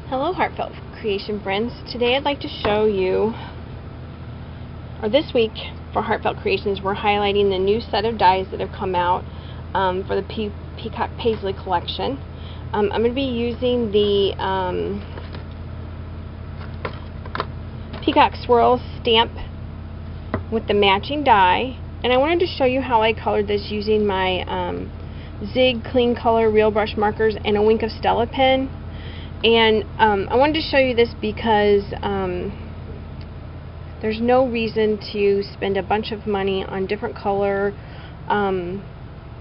Hello Heartfelt Creation friends. Today I'd like to show you, or this week for Heartfelt Creations, we're highlighting the new set of dies that have come out for the Peacock Paisley Collection. I'm going to be using the Peacock Swirls stamp with the matching die, and I wanted to show you how I colored this using my Zig Clean Color Real Brush markers and a Wink of Stella pen. And I wanted to show you this because there's no reason to spend a bunch of money on different color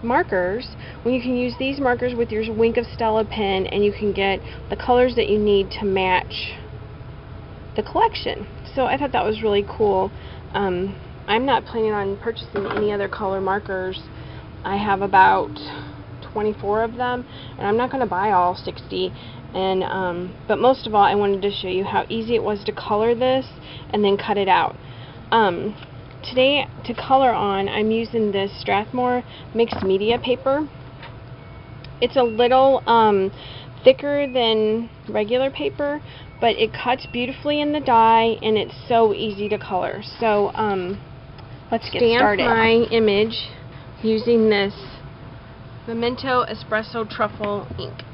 markers when you can use these markers with your Wink of Stella pen, and you can get the colors that you need to match the collection. So I thought that was really cool. I'm not planning on purchasing any other color markers. I have about 24 of them, and I'm not going to buy all 60. And but most of all, I wanted to show you how easy it was to color this and then cut it out. Today, to color on, I'm using this Strathmore mixed media paper. It's a little thicker than regular paper, but it cuts beautifully in the die, and it's so easy to color. So let's get started. Stamp my image using this Memento Espresso Truffle ink.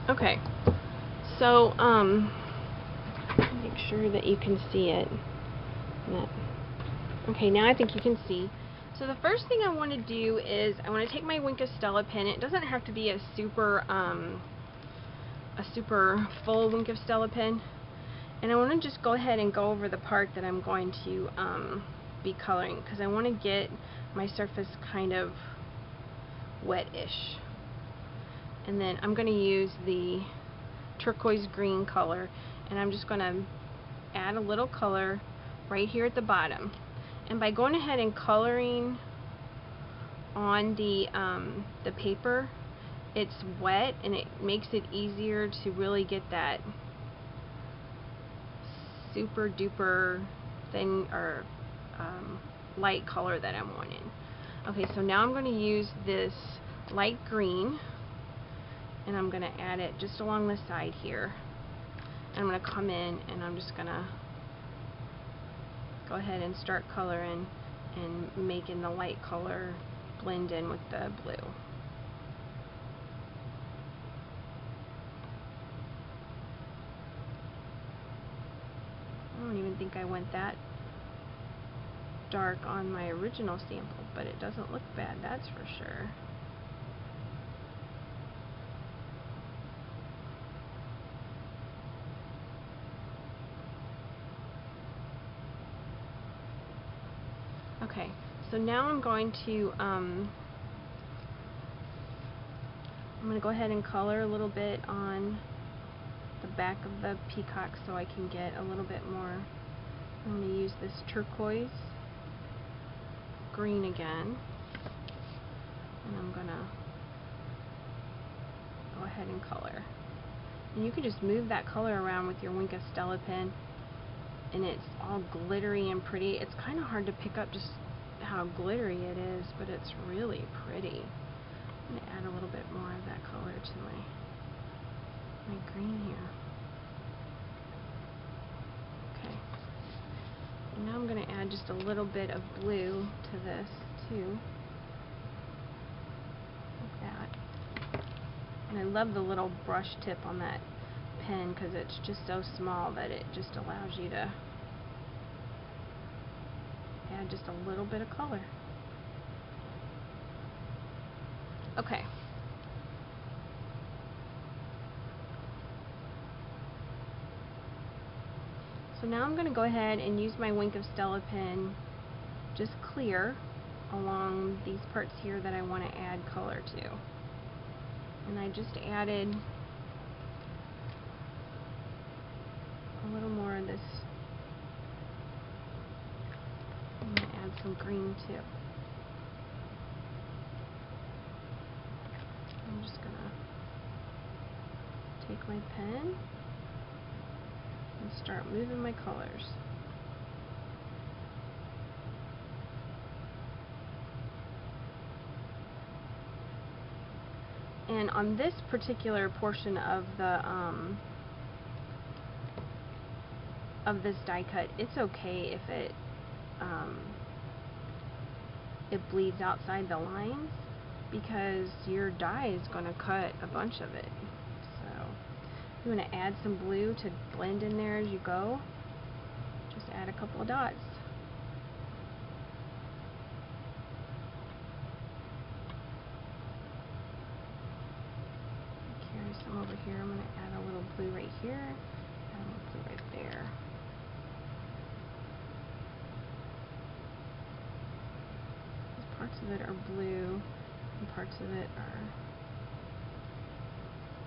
Okay, so make sure that you can see it. Okay, now I think you can see. So the first thing I want to do is I want to take my Wink of Stella pen. It doesn't have to be a super full Wink of Stella pen, and I want to just go ahead and go over the part that I'm going to be coloring, because I want to get my surface kind of wet-ish. And then I'm going to use the turquoise green color, and I'm just going to add a little color right here at the bottom. And by going ahead and coloring on the paper, it's wet, and it makes it easier to really get that super duper thin or light color that I'm wanting. Okay, so now I'm going to use this light green, and I'm going to add it just along the side here. And I'm going to come in, and I'm just going to go ahead and start coloring and making the light color blend in with the blue. I don't even think I went that dark on my original sample, but it doesn't look bad, that's for sure. Okay, so now I'm going to go ahead and color a little bit on the back of the peacock so I can get a little bit more. I'm going to use this turquoise green again, and I'm going to go ahead and color. And you can just move that color around with your Wink of Stella pen, and it's all glittery and pretty. It's kind of hard to pick up just how glittery it is, but it's really pretty. I'm going to add a little bit more of that color to my green here. Okay. And now I'm going to add just a little bit of blue to this too. Like that. And I love the little brush tip on that pen, because it's just so small that it just allows you to add just a little bit of color. Okay. So now I'm going to go ahead and use my Wink of Stella pen, just clear along these parts here that I want to add color to. And I just added a little more of this. I'm going to add some green too. I'm just going to take my pen and start moving my colors. And on this particular portion of the this die cut, it's okay if it bleeds outside the lines, because your die is going to cut a bunch of it. So if you want to add some blue to blend in there as you go, just add a couple of dots. Carry some over here. I'm going to add a little blue right here, add a little blue right there. Parts of it are blue, and parts of it are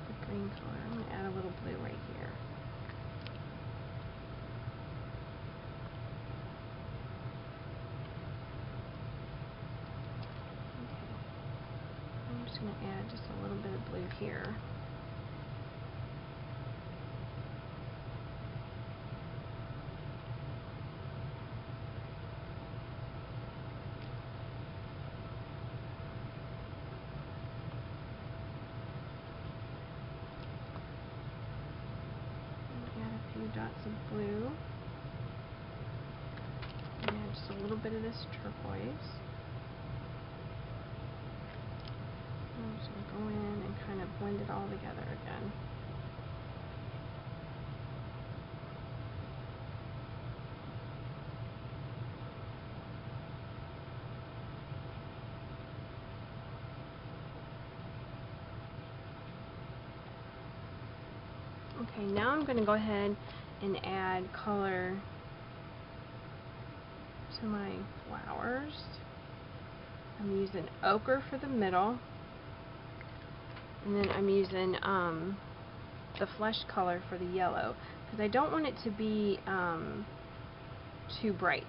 the green color. I'm going to add a little blue right here. Okay. I'm just going to add just a little bit of blue here. Dots of blue, and just a little bit of this turquoise. I'm just going to go in and kind of blend it all together again. Okay, now I'm going to go ahead and add color to my flowers. I'm using ochre for the middle, and then I'm using the flesh color for the yellow, because I don't want it to be too bright.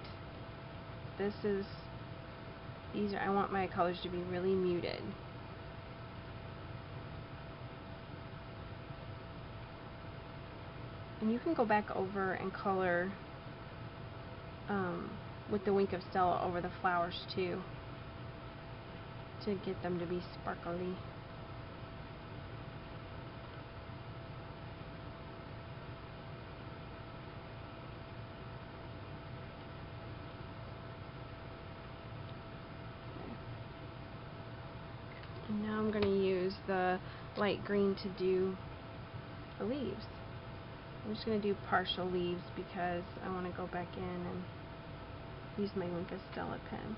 I want my colors to be really muted. And you can go back over and color with the Wink of Stella over the flowers too, to get them to be sparkly. And now I'm going to use the light green to do the leaves. I'm just going to do partial leaves because I want to go back in and use my Wink of Stella pen.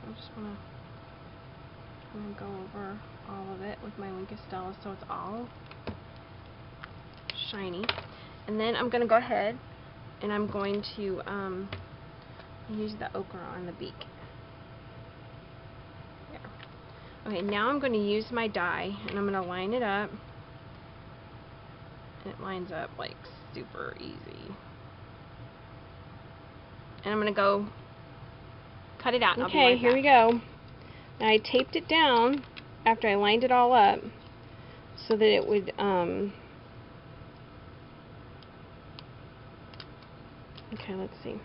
I just want to go over all of it with my Wink of Stella so it's all shiny. And then I'm going to go ahead and I'm going to use the ochre on the beak. There. Okay, now I'm going to use my die and I'm going to line it up. And it lines up like super easy. And I'm going to go cut it out. And okay, right here we go. Now I taped it down after I lined it all up so that it would okay, let's see.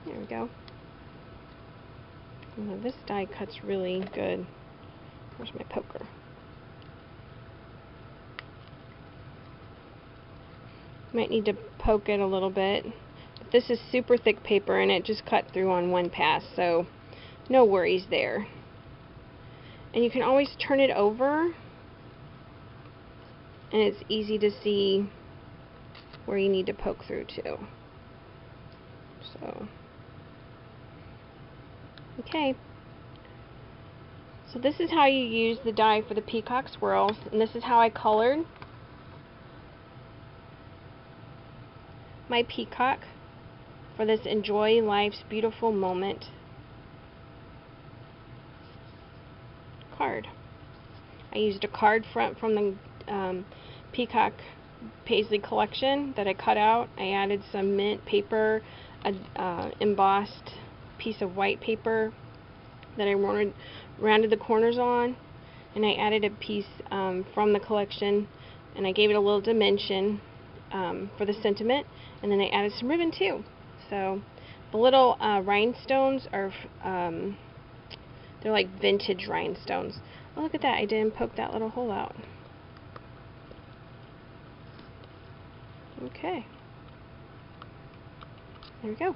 There we go. Now this die cuts really good. Where's my poker? Might need to poke it a little bit This is super thick paper and it just cut through on one pass, so no worries there. And you can always turn it over and it's easy to see where you need to poke through to. So, okay. So this is how you use the die for the Peacock Swirls, and this is how I colored my peacock for this Enjoy Life's Beautiful Moment card. I used a card front from the Peacock Paisley Collection that I cut out. I added some mint paper, a embossed piece of white paper that I rounded the corners on, and I added a piece from the collection, and I gave it a little dimension for the sentiment, and then I added some ribbon too. So the little rhinestones are they're like vintage rhinestones. Oh, look at that, I didn't poke that little hole out. Okay, there we go.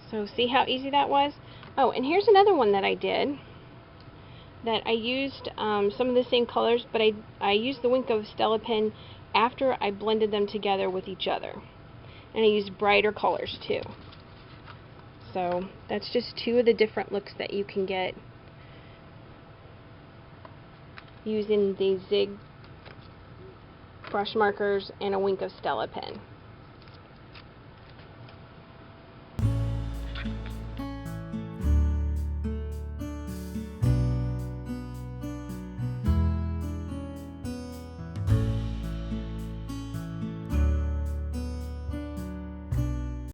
So see how easy that was? Oh, and here's another one that I did that I used some of the same colors, but I used the Wink of Stella pen after I blended them together with each other. And I used brighter colors too. So that's just two of the different looks that you can get using the Zig brush markers and a Wink of Stella pen.